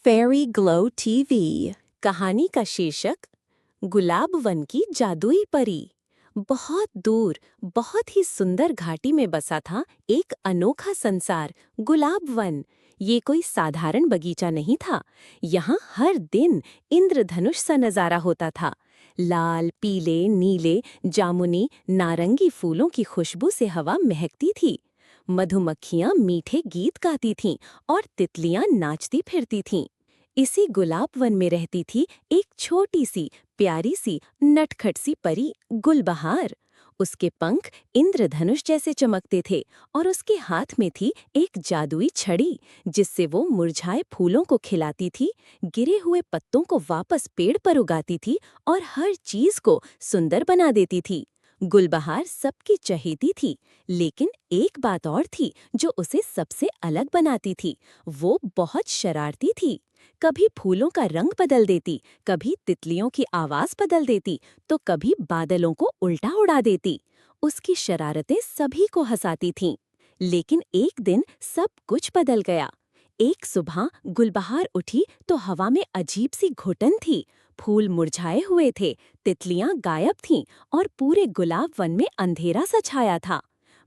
फेरी glow TV. कहानी का शीर्षक गुलाब वन की जादुई परी। बहुत दूर, बहुत ही सुंदर घाटी में बसा था एक अनोखा संसार, गुलाब वन। ये कोई साधारण बगीचा नहीं था। यहाँ हर दिन इंद्रधनुष सा नजारा होता था। लाल, पीले, नीले, जामुनी, नारंगी फूलों की खुशबू से हवा महकती थी। मधुमक्खियां मीठे गीत गाती थीं और तितलियां नाचती फिरती थीं। इसी गुलाब वन में रहती थी एक छोटी सी, प्यारी सी, नटखट सी परी, गुलबहार। उसके पंख इंद्रधनुष जैसे चमकते थे और उसके हाथ में थी एक जादुई छड़ी, जिससे वो मुरझाए फूलों को खिलाती थी, गिरे हुए पत्तों को वापस पेड़ पर उगाती थी और हर चीज को सुंदर बना देती थी। गुलबहार सबकी चहेती थी, लेकिन एक बात और थी जो उसे सबसे अलग बनाती थी। वो बहुत शरारती थी। कभी फूलों का रंग बदल देती, कभी तितलियों की आवाज बदल देती, तो कभी बादलों को उल्टा उड़ा देती। उसकी शरारतें सभी को हंसाती थीं। लेकिन एक दिन सब कुछ बदल गया। एक सुबह गुलबहार उठी तो हवा में अजीब सी घुटन थी। फूल मुरझाए हुए थे, तितलियां गायब थीं और पूरे गुलाब वन में अंधेरा सा छाया था।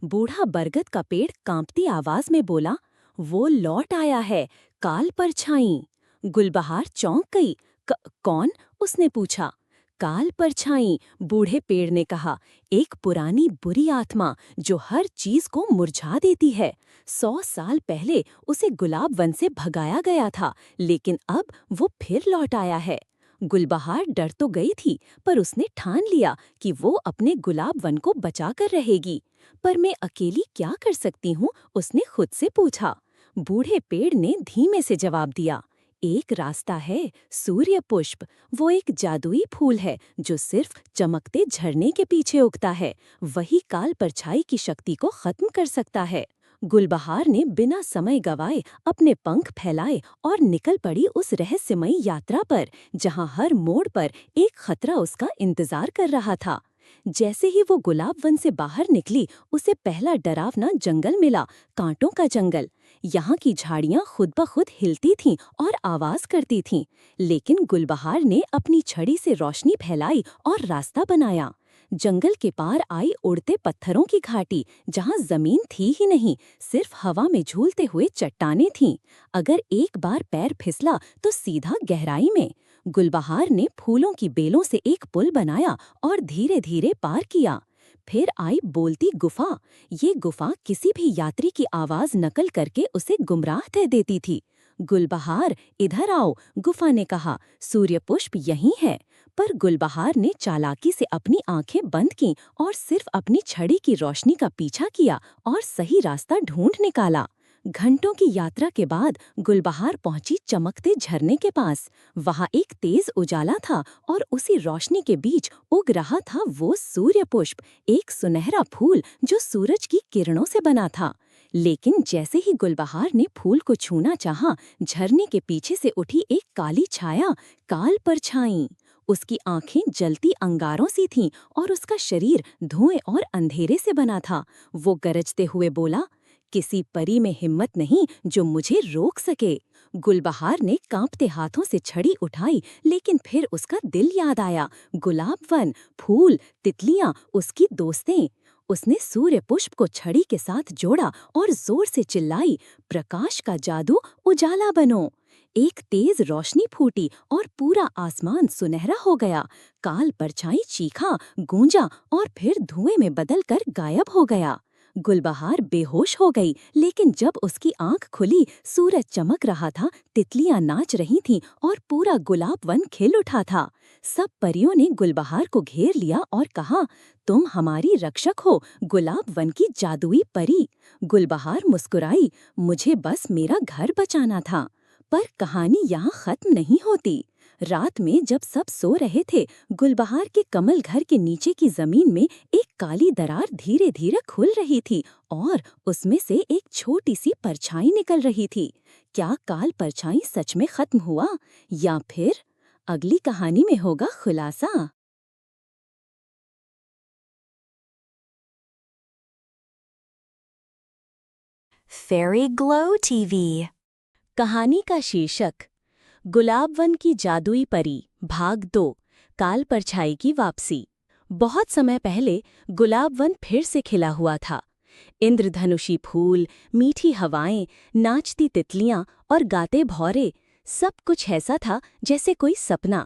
बूढ़ा बरगद का पेड़ कांपती आवाज में बोला, वो लौट आया है, काल परछाई। गुलबहार चौंक गई। कौन? उसने पूछा। काल परछाई, बूढ़े पेड़ ने कहा, एक पुरानी बुरी आत्मा जो हर चीज को मुरझा देती है। 100 साल पहले उसे गुलाब वन से भगाया गया था, लेकिन अब वो फिर लौट आया है। गुलबहार डर तो गई थी, पर उसने ठान लिया कि वो अपने गुलाब वन को बचा कर रहेगी। पर मैं अकेली क्या कर सकती हूँ? उसने खुद से पूछा। बूढ़े पेड़ ने धीमे से जवाब दिया, एक रास्ता है, सूर्य पुष्प। वो एक जादुई फूल है जो सिर्फ चमकते झरने के पीछे उगता है। वही काल परछाई की शक्ति को खत्म कर सकता है। गुलबहार ने बिना समय गवाए अपने पंख फैलाए और निकल पड़ी उस रहस्यमयी यात्रा पर, जहां हर मोड़ पर एक खतरा उसका इंतजार कर रहा था। जैसे ही वो गुलाब वन से बाहर निकली, उसे पहला डरावना जंगल मिला, कांटों का जंगल। यहाँ की झाड़ियाँ खुद ब खुद हिलती थीं और आवाज करती थीं, लेकिन गुलबहार ने अपनी छड़ी से रोशनी फैलाई और रास्ता बनाया। जंगल के पार आई उड़ते पत्थरों की घाटी, जहाँ जमीन थी ही नहीं, सिर्फ हवा में झूलते हुए चट्टानें थीं। अगर एक बार पैर फिसला तो सीधा गहराई में। गुलबहार ने फूलों की बेलों से एक पुल बनाया और धीरे धीरे पार किया। फिर आई बोलती गुफा। ये गुफा किसी भी यात्री की आवाज नकल करके उसे गुमराह दे देती थी। गुलबहार, इधर आओ, गुफा ने कहा, सूर्य पुष्प यहीं है। पर गुलबहार ने चालाकी से अपनी आंखें बंद की और सिर्फ अपनी छड़ी की रोशनी का पीछा किया और सही रास्ता ढूंढ निकाला। घंटों की यात्रा के बाद गुलबहार पहुंची चमकते झरने के पास। वहां एक तेज उजाला था और उसी रोशनी के बीच उग रहा था वो सूर्य पुष्प, एक सुनहरा फूल जो सूरज की किरणों से बना था। लेकिन जैसे ही गुलबहार ने फूल को छूना चाहा, झरने के पीछे से उठी एक काली छाया, काल परछाई। उसकी आंखें जलती अंगारों सी थीं और उसका शरीर धुएं और अंधेरे से बना था। वो गरजते हुए बोला, किसी परी में हिम्मत नहीं जो मुझे रोक सके। गुलबहार ने कांपते हाथों से छड़ी उठाई, लेकिन फिर उसका दिल याद आया, गुलाब वन, फूल, तितलियां, उसकी दोस्तें। उसने सूर्य पुष्प को छड़ी के साथ जोड़ा और जोर से चिल्लाई, प्रकाश का जादू, उजाला बनो। एक तेज रोशनी फूटी और पूरा आसमान सुनहरा हो गया। काल परछाई चीखा, गूंजा और फिर धुएं में बदलकर गायब हो गया। गुलबहार बेहोश हो गई, लेकिन जब उसकी आंख खुली, सूरज चमक रहा था, तितलियां नाच रही थीं और पूरा गुलाब वन खिल उठा था। सब परियों ने गुलबहार को घेर लिया और कहा, तुम हमारी रक्षक हो, गुलाब वन की जादुई परी। गुलबहार मुस्कुराई, मुझे बस मेरा घर बचाना था। पर कहानी यहाँ खत्म नहीं होती। रात में जब सब सो रहे थे, गुलबहार के कमल घर के नीचे की जमीन में एक काली दरार धीरे धीरे खुल रही थी और उसमें से एक छोटी सी परछाई निकल रही थी। क्या काल परछाई सच में खत्म हुआ, या फिर अगली कहानी में होगा खुलासा। Fairy Glow TV। कहानी का शीर्षक गुलाबवन की जादुई परी भाग 2 काल परछाई की वापसी। बहुत समय पहले गुलाबवन फिर से खिला हुआ था। इंद्रधनुषी फूल, मीठी हवाएं, नाचती तितलियां और गाते भौरे, सब कुछ ऐसा था जैसे कोई सपना।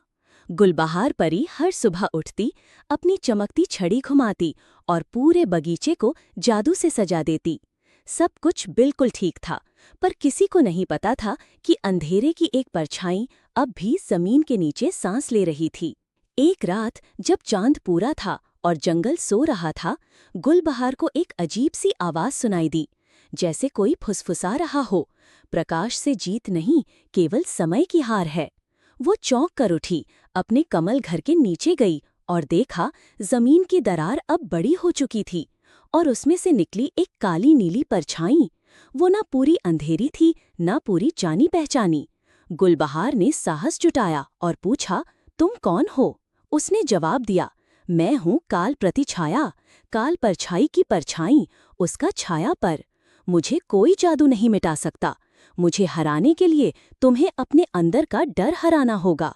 गुलबहार परी हर सुबह उठती, अपनी चमकती छड़ी घुमाती और पूरे बगीचे को जादू से सजा देती। सब कुछ बिल्कुल ठीक था, पर किसी को नहीं पता था कि अंधेरे की एक परछाई अब भी जमीन के नीचे सांस ले रही थी। एक रात जब चांद पूरा था और जंगल सो रहा था, गुलबहार को एक अजीब सी आवाज सुनाई दी, जैसे कोई फुसफुसा रहा हो, प्रकाश से जीत नहीं, केवल समय की हार है। वो चौंक कर उठी, अपने कमल घर के नीचे गई और देखा जमीन की दरार अब बड़ी हो चुकी थी और उसमें से निकली एक काली नीली परछाई। वो न पूरी अंधेरी थी, न पूरी जानी पहचानी। गुलबहार ने साहस जुटाया और पूछा, तुम कौन हो? उसने जवाब दिया, मैं हूँ काल प्रतिछाया, काल परछाई की परछाई, उसका छाया पर। मुझे कोई जादू नहीं मिटा सकता। मुझे हराने के लिए तुम्हें अपने अंदर का डर हराना होगा।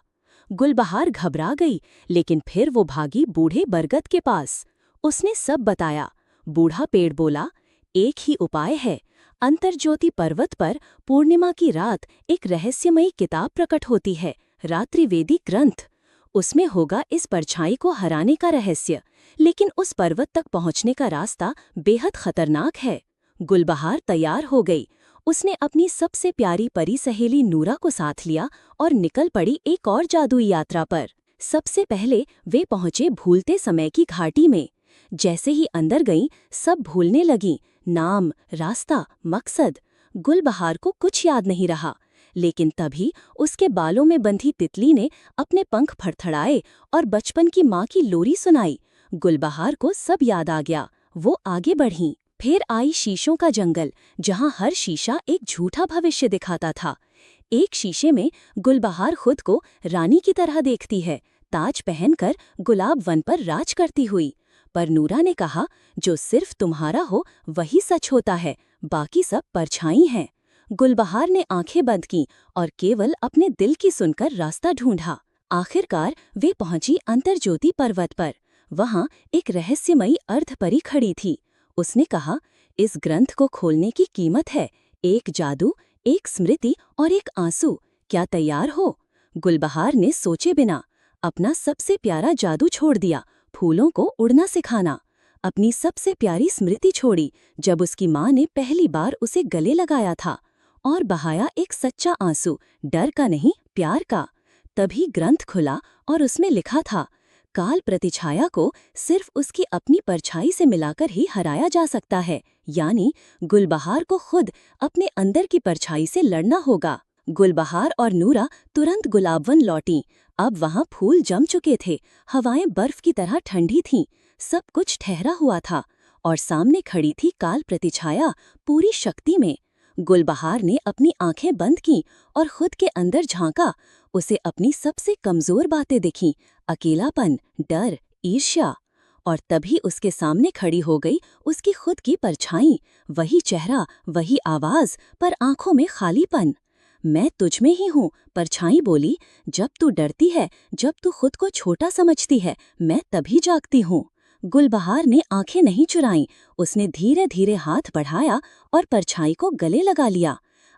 गुलबहार घबरा गई, लेकिन फिर वो भागी बूढ़े बरगद के पास। उसने सब बताया। बूढ़ा पेड़ बोला, एक ही उपाय है। अंतर्ज्योति पर्वत पर पूर्णिमा की रात एक रहस्यमयी किताब प्रकट होती है, रात्रिवेदी ग्रंथ। उसमें होगा इस परछाई को हराने का रहस्य, लेकिन उस पर्वत तक पहुंचने का रास्ता बेहद खतरनाक है। गुलबहार तैयार हो गई। उसने अपनी सबसे प्यारी परी सहेली नूरा को साथ लिया और निकल पड़ी एक और जादुई यात्रा पर। सबसे पहले वे पहुंचे भूलते समय की घाटी में। जैसे ही अंदर गईं, सब भूलने लगीं, नाम, रास्ता, मकसद। गुलबहार को कुछ याद नहीं रहा, लेकिन तभी उसके बालों में बंधी तितली ने अपने पंख फड़फड़ाए और बचपन की माँ की लोरी सुनाई। गुलबहार को सब याद आ गया। वो आगे बढ़ीं। फिर आई शीशों का जंगल, जहाँ हर शीशा एक झूठा भविष्य दिखाता था। एक शीशे में गुलबहार खुद को रानी की तरह देखती है, ताज पहनकर गुलाब वन पर राज करती हुई। पर नूरा ने कहा, जो सिर्फ तुम्हारा हो वही सच होता है, बाकी सब परछाई हैं। गुलबहार ने आंखें बंद की और केवल अपने दिल की सुनकर रास्ता ढूंढा। आखिरकार वे पहुंची अंतर्ज्योति पर्वत पर। वहां एक रहस्यमयी अर्धपरी खड़ी थी। उसने कहा, इस ग्रंथ को खोलने की कीमत है एक जादू, एक स्मृति और एक आंसू। क्या तैयार हो? गुलबहार ने सोचे बिना अपना सबसे प्यारा जादू छोड़ दिया, फूलों को उड़ना सिखाना। अपनी सबसे प्यारी स्मृति छोड़ी, जब उसकी माँ ने पहली बार उसे गले लगाया था, और बहाया एक सच्चा आंसू, डर का नहीं, प्यार का। तभी ग्रंथ खुला और उसमें लिखा था, काल प्रतिछाया को सिर्फ उसकी अपनी परछाई से मिलाकर ही हराया जा सकता है, यानी गुलबहार को खुद अपने अंदर की परछाई से लड़ना होगा। गुलबहार और नूरा तुरंत गुलाबवन लौटीं। अब वहां फूल जम चुके थे, हवाएं बर्फ की तरह ठंडी थीं, सब कुछ ठहरा हुआ था, और सामने खड़ी थी काल प्रतिछाया पूरी शक्ति में। गुलबहार ने अपनी आंखें बंद कीं और खुद के अंदर झांका। उसे अपनी सबसे कमजोर बातें दिखीं, अकेलापन, डर, ईर्ष्या। और तभी उसके सामने खड़ी हो गई उसकी खुद की परछाई, वही चेहरा, वही आवाज, पर आंखों में खालीपन। मैं तुझ में ही हूँ, परछाई बोली। जब तू डरती है, जब तू खुद को छोटा समझती है, मैं तभी जागती हूँ। गुलबहार ने आंखें नहीं चुराईं। उसने धीरे धीरे हाथ बढ़ाया और परछाई को गले लगा लिया।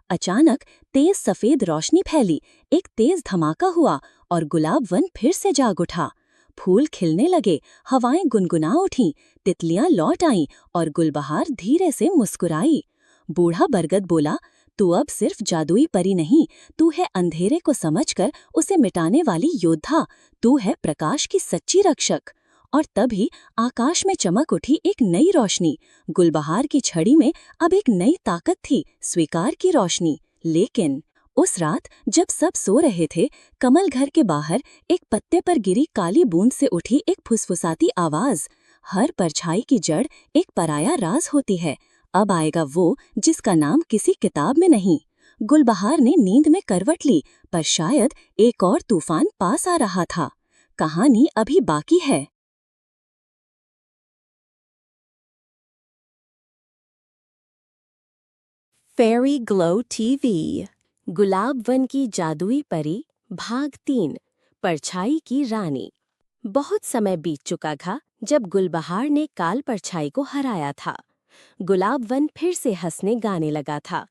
अचानक तेज सफेद रोशनी फैली, एक तेज धमाका हुआ और गुलाब वन फिर से जाग उठा। फूल खिलने लगे, हवाएं गुनगुना उठीं, तितलियां लौट आईं और गुलबहार धीरे से मुस्कुराई। बूढ़ा बरगद बोला, तू अब सिर्फ जादुई परी नहीं, तू है अंधेरे को समझकर उसे मिटाने वाली योद्धा, तू है प्रकाश की सच्ची रक्षक। और तभी आकाश में चमक उठी एक नई रोशनी। गुलबहार की छड़ी में अब एक नई ताकत थी, स्वीकार की रोशनी। लेकिन उस रात जब सब सो रहे थे, कमल घर के बाहर एक पत्ते पर गिरी काली बूंद से उठी एक फुसफुसाती आवाज, हर परछाई की जड़ एक पराया राज होती है। अब आएगा वो जिसका नाम किसी किताब में नहीं। गुलबहार ने नींद में करवट ली, पर शायद एक और तूफान पास आ रहा था। कहानी अभी बाकी है। Fairy Glow TV गुलाब वन की जादुई परी भाग 3 परछाई की रानी। बहुत समय बीत चुका था जब गुलबहार ने काल परछाई को हराया था। गुलाब वन फिर से हंसने गाने लगा था।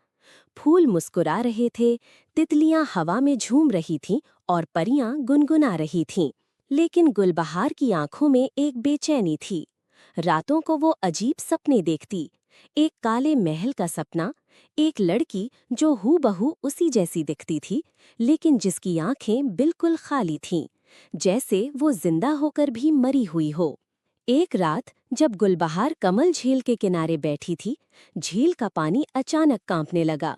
फूल मुस्कुरा रहे थे, तितलियां हवा में झूम रही थीं और परियां गुनगुना रही थीं। लेकिन गुलबहार की आंखों में एक बेचैनी थी। रातों को वो अजीब सपने देखती। एक काले महल का सपना, एक लड़की जो हूबहू उसी जैसी दिखती थी, लेकिन जिसकी आंखें बिल्कुल खाली थीं, जैसे वो जिंदा होकर भी मरी हुई हो। एक रात जब गुलबहार कमल झील के किनारे बैठी थी, झील का पानी अचानक कांपने लगा।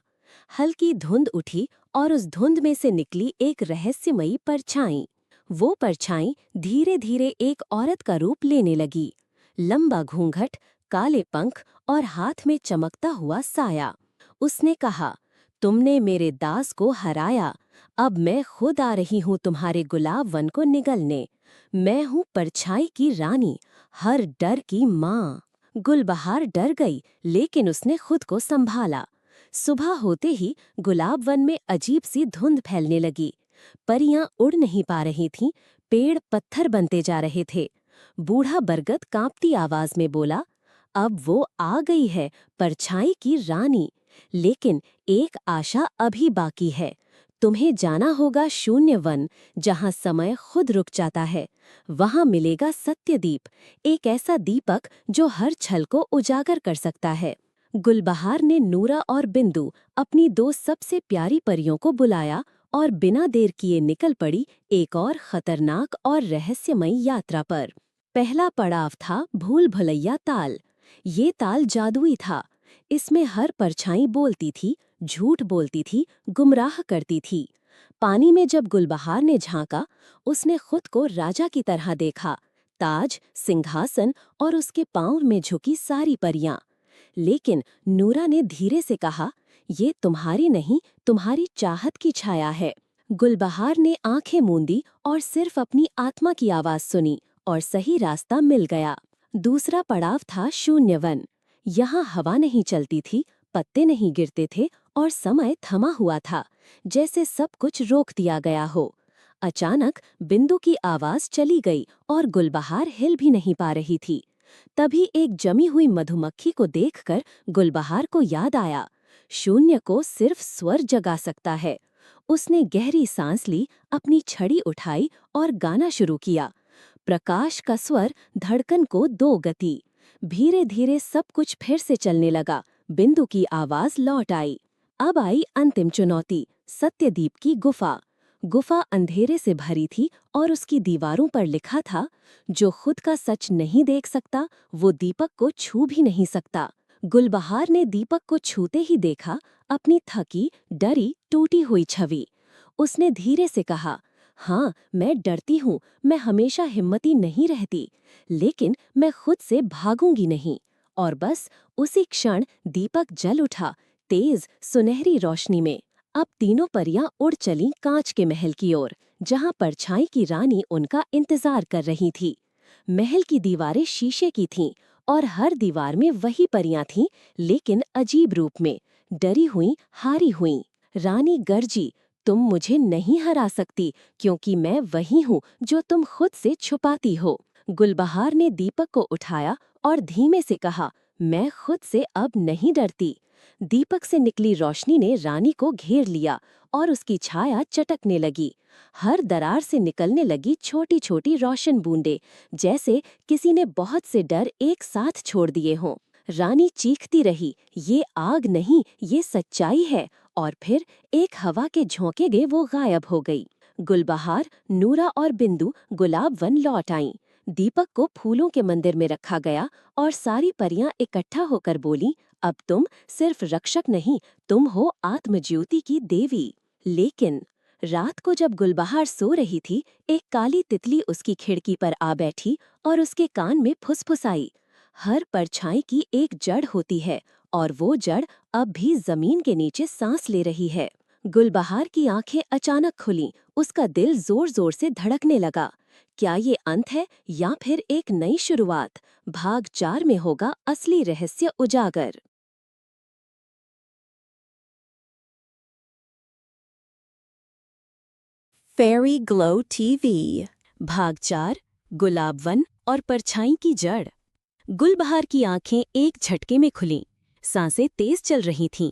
हल्की धुंध उठी और उस धुंध में से निकली एक रहस्यमयी परछाई। वो परछाई धीरे धीरे एक औरत का रूप लेने लगी। लंबा घूंघट, काले पंख और हाथ में चमकता हुआ साया। उसने कहा, तुमने मेरे दास को हराया, अब मैं खुद आ रही हूँ तुम्हारे गुलाब वन को निगलने। मैं हूँ परछाई की रानी, हर डर की माँ। गुलबहार डर गई, लेकिन उसने खुद को संभाला। सुबह होते ही गुलाब वन में अजीब सी धुंध फैलने लगी। परियां उड़ नहीं पा रही थीं, पेड़ पत्थर बनते जा रहे थे। बूढ़ा बरगद कांपती आवाज में बोला, अब वो आ गई है, परछाई की रानी। लेकिन एक आशा अभी बाकी है। तुम्हें जाना होगा शून्य वन, जहां समय खुद रुक जाता है। वहां मिलेगा सत्यदीप, एक ऐसा दीपक जो हर छल को उजागर कर सकता है। गुलबहार ने नूरा और बिंदु, अपनी दो सबसे प्यारी परियों को बुलाया और बिना देर किए निकल पड़ी एक और खतरनाक और रहस्यमयी यात्रा पर। पहला पड़ाव था भूल भुलैया ताल। ये ताल जादुई था। इसमें हर परछाई बोलती थी, झूठ बोलती थी, गुमराह करती थी। पानी में जब गुलबहार ने झांका, उसने खुद को राजा की तरह देखा, ताज, सिंहासन और उसके पांव में झुकी सारी परियां। लेकिन नूरा ने धीरे से कहा, ये तुम्हारी नहीं, तुम्हारी चाहत की छाया है। गुलबहार ने आंखें मूंदी और सिर्फ अपनी आत्मा की आवाज सुनी और सही रास्ता मिल गया। दूसरा पड़ाव था शून्य वन। यहाँ हवा नहीं चलती थी, पत्ते नहीं गिरते थे और समय थमा हुआ था, जैसे सब कुछ रोक दिया गया हो। अचानक बिंदु की आवाज चली गई और गुलबहार हिल भी नहीं पा रही थी। तभी एक जमी हुई मधुमक्खी को देखकर गुलबहार को याद आया, शून्य को सिर्फ स्वर जगा सकता है। उसने गहरी सांस ली, अपनी छड़ी उठाई और गाना शुरू किया। प्रकाश का स्वर, धड़कन को दो गति। धीरे धीरे सब कुछ फिर से चलने लगा। बिंदु की आवाज लौट आई। अब आई अंतिम चुनौती, सत्यदीप की गुफा। गुफा अंधेरे से भरी थी और उसकी दीवारों पर लिखा था, जो खुद का सच नहीं देख सकता, वो दीपक को छू भी नहीं सकता। गुलबहार ने दीपक को छूते ही देखा, अपनी थकी, डरी, टूटी हुई छवि। उसने धीरे से कहा, हाँ, मैं डरती हूँ, मैं हमेशा हिम्मती नहीं रहती, लेकिन मैं खुद से भागूंगी नहीं। और बस उसी क्षण दीपक जल उठा, तेज सुनहरी रोशनी में। अब तीनों परियां उड़ चलीं कांच के महल की ओर, जहां परछाई की रानी उनका इंतजार कर रही थी। महल की दीवारें शीशे की थीं और हर दीवार में वही परियां थीं, लेकिन अजीब रूप में, डरी हुई, हारी हुई। रानी गर्जी, तुम मुझे नहीं हरा सकती, क्योंकि मैं वही हूँ जो तुम खुद से छुपाती हो। गुलबहार ने दीपक को उठाया और धीमे से कहा, मैं खुद से अब नहीं डरती। दीपक से निकली रोशनी ने रानी को घेर लिया और उसकी छाया चटकने लगी। हर दरार से निकलने लगी छोटी छोटी रोशन बूंदें, जैसे किसी ने बहुत से डर एक साथ छोड़ दिए हों। रानी चीखती रही, ये आग नहीं, ये सच्चाई है। और फिर एक हवा के झोंके गए वो गायब हो गई। गुलबहार, नूरा और बिंदु गुलाब वन लौट आईं। दीपक को फूलों के मंदिर में रखा गया और सारी परियां इकट्ठा होकर बोली, अब तुम सिर्फ रक्षक नहीं, तुम हो आत्मज्योति की देवी। लेकिन रात को जब गुलबहार सो रही थी, एक काली तितली उसकी खिड़की पर आ बैठी और उसके कान में फुसफुसाई, हर परछाई की एक जड़ होती है और वो जड़ अब भी जमीन के नीचे सांस ले रही है। गुलबहार की आंखें अचानक खुलीं, उसका दिल जोर जोर से धड़कने लगा। क्या ये अंत है या फिर एक नई शुरुआत? भाग 4 में होगा असली रहस्य उजागर। फेरी ग्लो टीवी। भाग 4, गुलाब वन और परछाई की जड़। गुलबहार की आंखें एक झटके में खुलीं, सांसें तेज चल रही थीं।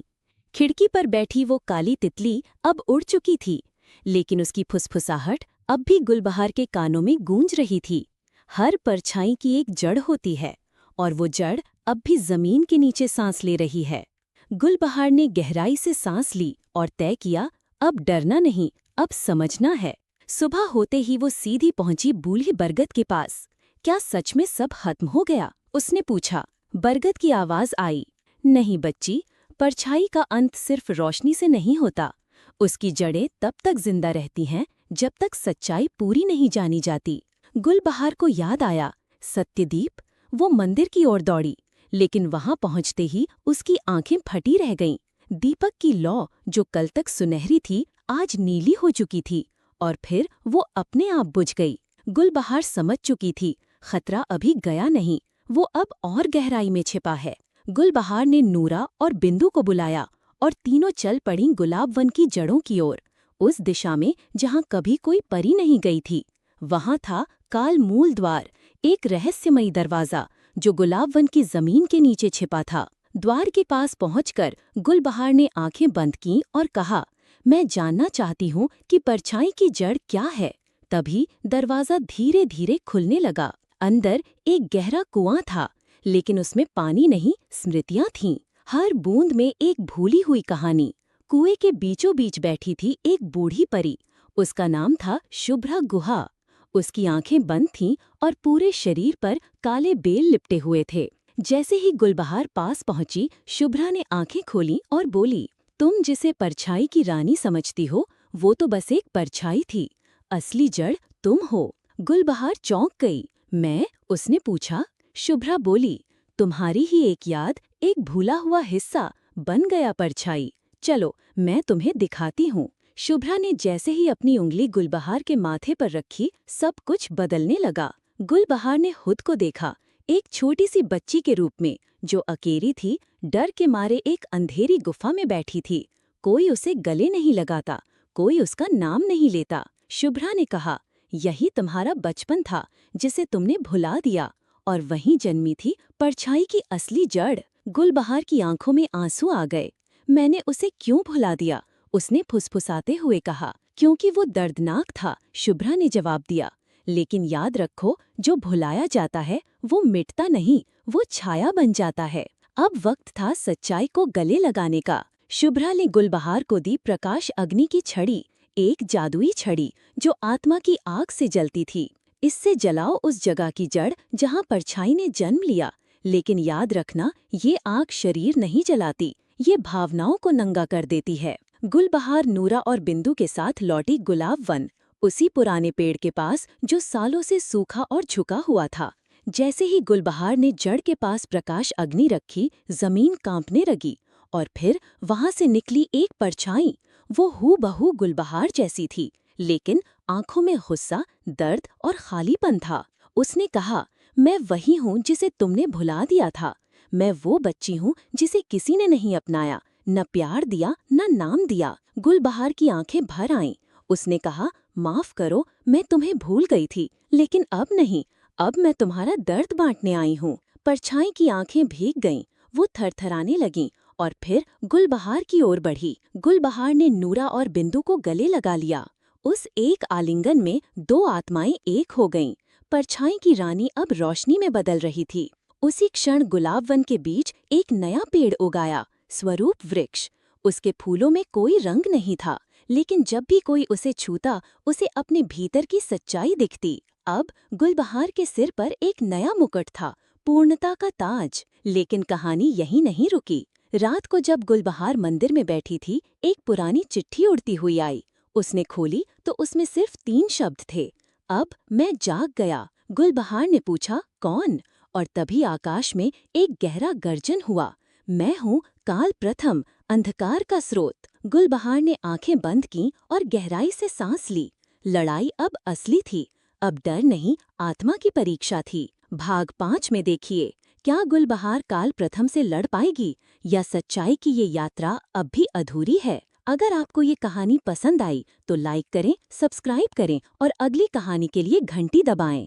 खिड़की पर बैठी वो काली तितली अब उड़ चुकी थी, लेकिन उसकी फुसफुसाहट अब भी गुलबहार के कानों में गूंज रही थी। हर परछाई की एक जड़ होती है, और वो जड़ अब भी जमीन के नीचे सांस ले रही है। गुलबहार ने गहराई से सांस ली और तय किया, अब डरना नहीं, अब समझना है। सुबह होते ही वो सीधी पहुंची बूढ़ी बरगद के पास। क्या सच में सब खत्म हो गया? उसने पूछा। बरगद की आवाज आई, नहीं बच्ची, परछाई का अंत सिर्फ रोशनी से नहीं होता। उसकी जड़ें तब तक जिंदा रहती हैं जब तक सच्चाई पूरी नहीं जानी जाती। गुलबहार को याद आया, सत्यदीप। वो मंदिर की ओर दौड़ी, लेकिन वहां पहुंचते ही उसकी आंखें फटी रह गईं। दीपक की लौ, जो कल तक सुनहरी थी, आज नीली हो चुकी थी, और फिर वो अपने आप बुझ गई। गुलबहार समझ चुकी थी, खतरा अभी गया नहीं, वो अब और गहराई में छिपा है। गुलबहार ने नूरा और बिंदु को बुलाया और तीनों चल पड़ी गुलाब वन की जड़ों की ओर, उस दिशा में जहां कभी कोई परी नहीं गई थी। वहां था काल मूल द्वार, एक रहस्यमयी दरवाजा जो गुलाब वन की जमीन के नीचे छिपा था। द्वार के पास पहुंचकर गुलबहार ने आंखें बंद कीं और कहा, मैं जानना चाहती हूँ कि परछाई की जड़ क्या है। तभी दरवाजा धीरे धीरे खुलने लगा। अंदर एक गहरा कुआं था, लेकिन उसमें पानी नहीं, स्मृतियां थीं। हर बूंद में एक भूली हुई कहानी। कुएं के बीचों बीच बैठी थी एक बूढ़ी परी। उसका नाम था शुभ्रा गुहा। उसकी आंखें बंद थीं और पूरे शरीर पर काले बेल लिपटे हुए थे। जैसे ही गुलबहार पास पहुंची, शुभ्रा ने आंखें खोलीं और बोली, तुम जिसे परछाई की रानी समझती हो, वो तो बस एक परछाई थी। असली जड़ तुम हो। गुलबहार चौंक गई। मैं? उसने पूछा। शुभ्रा बोली, तुम्हारी ही एक याद, एक भूला हुआ हिस्सा बन गया परछाई। चलो, मैं तुम्हें दिखाती हूँ। शुभ्रा ने जैसे ही अपनी उंगली गुलबहार के माथे पर रखी, सब कुछ बदलने लगा। गुलबहार ने खुद को देखा, एक छोटी सी बच्ची के रूप में, जो अकेली थी, डर के मारे एक अंधेरी गुफा में बैठी थी। कोई उसे गले नहीं लगाता, कोई उसका नाम नहीं लेता। शुभ्रा ने कहा, यही तुम्हारा बचपन था, जिसे तुमने भुला दिया, और वहीं जन्मी थी परछाई की असली जड़। गुलबहार की आंखों में आंसू आ गए। मैंने उसे क्यों भुला दिया? उसने फुसफुसाते हुए कहा। क्योंकि वो दर्दनाक था, शुभ्रा ने जवाब दिया। लेकिन याद रखो, जो भुलाया जाता है वो मिटता नहीं, वो छाया बन जाता है। अब वक्त था सच्चाई को गले लगाने का। शुभ्रा ने गुलबहार को दी प्रकाश अग्नि की छड़ी, एक जादुई छड़ी जो आत्मा की आग से जलती थी। इससे जलाओ उस जगह की जड़ जहां परछाई ने जन्म लिया। लेकिन याद रखना, ये आग शरीर नहीं जलाती, ये भावनाओं को नंगा कर देती है। गुलबहार नूरा और बिंदु के साथ लौटी गुलाब वन, उसी पुराने पेड़ के पास जो सालों से सूखा और झुका हुआ था। जैसे ही गुलबहार ने जड़ के पास प्रकाश अग्नि रखी, जमीन कांपने लगी, और फिर वहां से निकली एक परछाई। वो हूबहू गुलबहार जैसी थी, लेकिन आंखों में गुस्सा, दर्द और खालीपन था। उसने कहा, मैं वही हूँ जिसे तुमने भुला दिया था। मैं वो बच्ची हूँ जिसे किसी ने नहीं अपनाया, न प्यार दिया, न नाम दिया। गुलबहार की आंखें भर आईं। उसने कहा, माफ करो, मैं तुम्हें भूल गई थी, लेकिन अब नहीं, अब मैं तुम्हारा दर्द बांटने आई हूँ। परछाई की आंखें भीग गईं, वो थरथराने लगीं और फिर गुलबहार की ओर बढ़ी। गुलबहार ने नूरा और बिंदु को गले लगा लिया। उस एक आलिंगन में दो आत्माएं एक हो गईं। परछाई की रानी अब रोशनी में बदल रही थी। उसी क्षण गुलाब वन के बीच एक नया पेड़ उगाया, स्वरूप वृक्ष। उसके फूलों में कोई रंग नहीं था, लेकिन जब भी कोई उसे छूता, उसे अपने भीतर की सच्चाई दिखती। अब गुलबहार के सिर पर एक नया मुकुट था, पूर्णता का ताज। लेकिन कहानी यहीं नहीं रुकी। रात को जब गुलबहार मंदिर में बैठी थी, एक पुरानी चिट्ठी उड़ती हुई आई। उसने खोली तो उसमें सिर्फ 3 शब्द थे, अब मैं जाग गया। गुलबहार ने पूछा, कौन? और तभी आकाश में एक गहरा गर्जन हुआ, मैं हूँ काल प्रथम, अंधकार का स्रोत। गुलबहार ने आंखें बंद कीं और गहराई से सांस ली। लड़ाई अब असली थी, अब डर नहीं, आत्मा की परीक्षा थी। भाग 5 में देखिए, क्या गुलबहार काल प्रथम से लड़ पाएगी, या सच्चाई की ये यात्रा अब भी अधूरी है? अगर आपको ये कहानी पसंद आई तो लाइक करें, सब्सक्राइब करें और अगली कहानी के लिए घंटी दबाएं।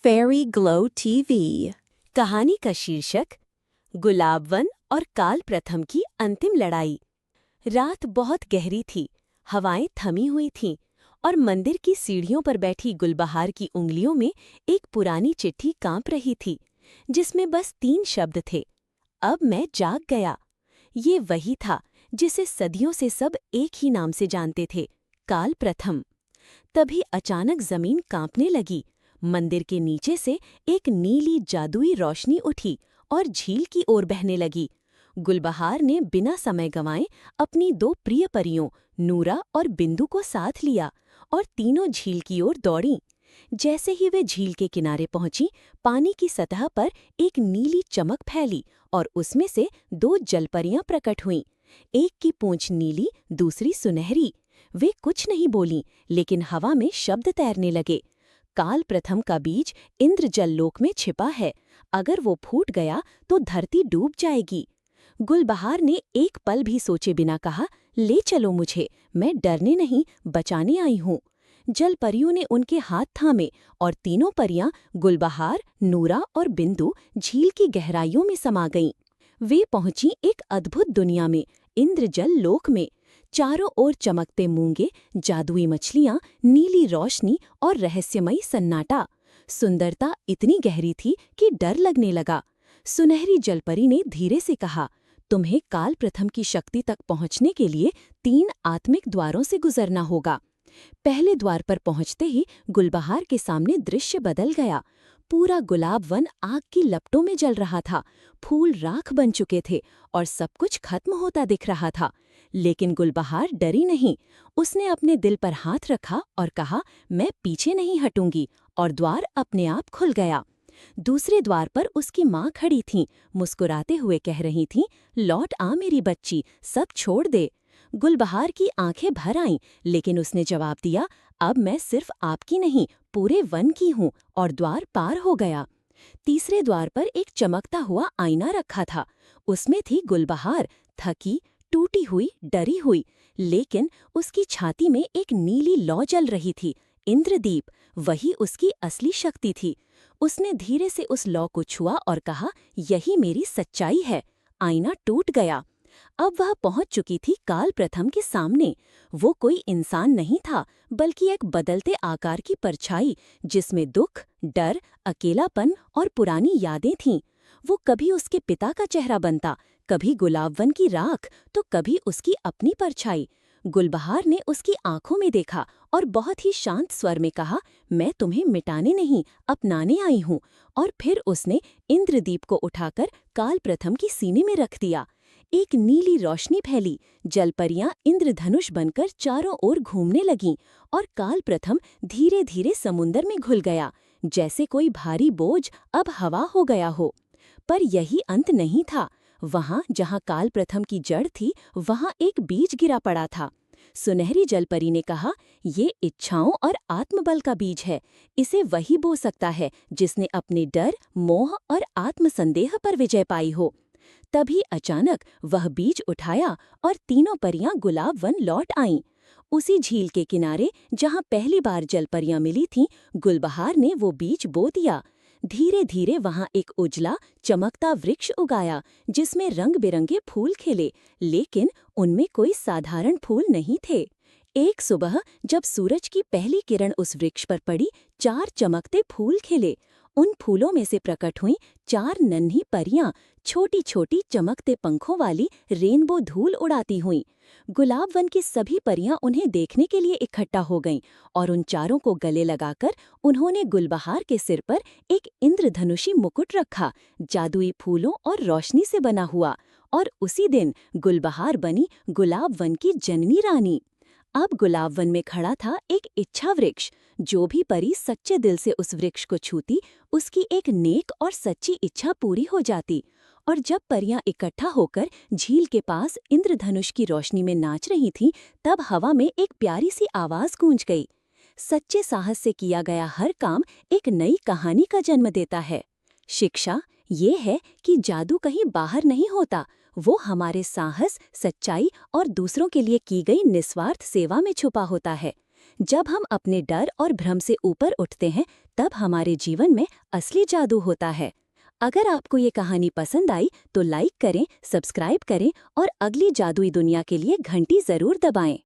फेरी ग्लो टीवी। कहानी का शीर्षक गुलाबवन और काल प्रथम की अंतिम लड़ाई। रात बहुत गहरी थी, हवाएं थमी हुई थीं और मंदिर की सीढ़ियों पर बैठी गुलबहार की उंगलियों में एक पुरानी चिट्ठी कांप रही थी, जिसमें बस 3 शब्द थे, अब मैं जाग गया। ये वही था जिसे सदियों से सब एक ही नाम से जानते थे, काल प्रथम। तभी अचानक जमीन कांपने लगी, मंदिर के नीचे से एक नीली जादुई रोशनी उठी और झील की ओर बहने लगी। गुलबहार ने बिना समय गंवाए अपनी 2 प्रिय परियों नूरा और बिंदु को साथ लिया और तीनों झील की ओर दौड़ीं। जैसे ही वे झील के किनारे पहुंची, पानी की सतह पर एक नीली चमक फैली और उसमें से 2 जलपरियां प्रकट हुईं। एक की पूंछ नीली, दूसरी सुनहरी। वे कुछ नहीं बोलीं, लेकिन हवा में शब्द तैरने लगे। काल प्रथम का बीज इंद्रजल लोक में छिपा है, अगर वो फूट गया तो धरती डूब जाएगी। गुलबहार ने एक पल भी सोचे बिना कहा, ले चलो मुझे, मैं डरने नहीं, बचाने आई हूँ। जल परियों ने उनके हाथ थामे और तीनों परियां गुलबहार, नूरा और बिंदु झील की गहराइयों में समा गईं। वे पहुंची एक अद्भुत दुनिया में, इंद्रजल लोक में। चारों ओर चमकते मूंगे, जादुई मछलियां, नीली रोशनी और रहस्यमयी सन्नाटा। सुंदरता इतनी गहरी थी कि डर लगने लगा। सुनहरी जलपरी ने धीरे से कहा, तुम्हें काल प्रथम की शक्ति तक पहुंचने के लिए 3 आत्मिक द्वारों से गुजरना होगा। पहले द्वार पर पहुंचते ही गुलबहार के सामने दृश्य बदल गया। पूरा गुलाब वन आग की लपटों में जल रहा था, फूल राख बन चुके थे और सब कुछ खत्म होता दिख रहा था। लेकिन गुलबहार डरी नहीं। उसने अपने दिल पर हाथ रखा और कहा, मैं पीछे नहीं हटूंगी, और द्वार अपने आप खुल गया। दूसरे द्वार पर उसकी माँ खड़ी थीं, मुस्कुराते हुए कह रही थीं, लौट आ मेरी बच्ची, सब छोड़ दे। गुलबहार की आंखें भर आईं, लेकिन उसने जवाब दिया, अब मैं सिर्फ आपकी नहीं, पूरे वन की हूँ, और द्वार पार हो गया। तीसरे द्वार पर एक चमकता हुआ आईना रखा था। उसमें थी गुलबहार, थकी, टूटी हुई, डरी हुई, लेकिन उसकी छाती में एक नीली लौ जल रही थी, इंद्रदीप। वही उसकी असली शक्ति थी। उसने धीरे से उस लौ को छुआ और कहा, यही मेरी सच्चाई है। आईना टूट गया। अब वह पहुंच चुकी थी काल प्रथम के सामने। वो कोई इंसान नहीं था, बल्कि एक बदलते आकार की परछाई, जिसमें दुख, डर, अकेलापन और पुरानी यादें थीं। वो कभी उसके पिता का चेहरा बनता, कभी गुलाबवन की राख, तो कभी उसकी अपनी परछाई। गुलबहार ने उसकी आंखों में देखा और बहुत ही शांत स्वर में कहा, मैं तुम्हें मिटाने नहीं, अपनाने आई हूँ। और फिर उसने इंद्रदीप को उठाकर काल प्रथम की सीने में रख दिया। एक नीली रोशनी फैली, जलपरियां इंद्रधनुष बनकर चारों ओर घूमने लगीं और काल प्रथम धीरे धीरे समुंदर में घुल गया, जैसे कोई भारी बोझ अब हवा हो गया हो। पर यही अंत नहीं था। वहां जहां काल प्रथम की जड़ थी, वहां एक बीज गिरा पड़ा था। सुनहरी जलपरी ने कहा, ये इच्छाओं और आत्मबल का बीज है। इसे वही बो सकता है जिसने अपने डर, मोह और आत्मसंदेह पर विजय पाई हो। तभी अचानक वह बीज उठाया और तीनों परियां गुलाब वन लौट आईं। उसी झील के किनारे जहां पहली बार जलपरियां मिली थीं, गुलबहार ने वो बीज बो दिया। धीरे धीरे वहां एक उजला, चमकता वृक्ष उगाया, जिसमें रंग बिरंगे फूल खिले, लेकिन उनमें कोई साधारण फूल नहीं थे। एक सुबह जब सूरज की पहली किरण उस वृक्ष पर पड़ी, 4 चमकते फूल खिले। उन फूलों में से प्रकट हुईं 4 नन्ही परियां, छोटी छोटी चमकते पंखों वाली, रेनबो धूल उड़ाती हुईं। गुलाब वन की सभी परियां उन्हें देखने के लिए इकट्ठा हो गईं और उन चारों को गले लगाकर उन्होंने गुलबहार के सिर पर एक इंद्रधनुषी मुकुट रखा, जादुई फूलों और रोशनी से बना हुआ। और उसी दिन गुलबहार बनी गुलाब वन की जननी रानी। अब गुलाब वन में खड़ा था एक इच्छा वृक्ष। जो भी परी सच्चे दिल से उस वृक्ष को छूती, उसकी एक नेक और सच्ची इच्छा पूरी हो जाती। और जब परियां इकट्ठा होकर झील के पास इंद्रधनुष की रोशनी में नाच रही थीं, तब हवा में एक प्यारी सी आवाज गूंज गई। सच्चे साहस से किया गया हर काम एक नई कहानी का जन्म देता है। शिक्षा ये है कि जादू कहीं बाहर नहीं होता, वो हमारे साहस, सच्चाई और दूसरों के लिए की गई निस्वार्थ सेवा में छुपा होता है। जब हम अपने डर और भ्रम से ऊपर उठते हैं, तब हमारे जीवन में असली जादू होता है। अगर आपको ये कहानी पसंद आई तो लाइक करें, सब्सक्राइब करें और अगली जादुई दुनिया के लिए घंटी जरूर दबाएं।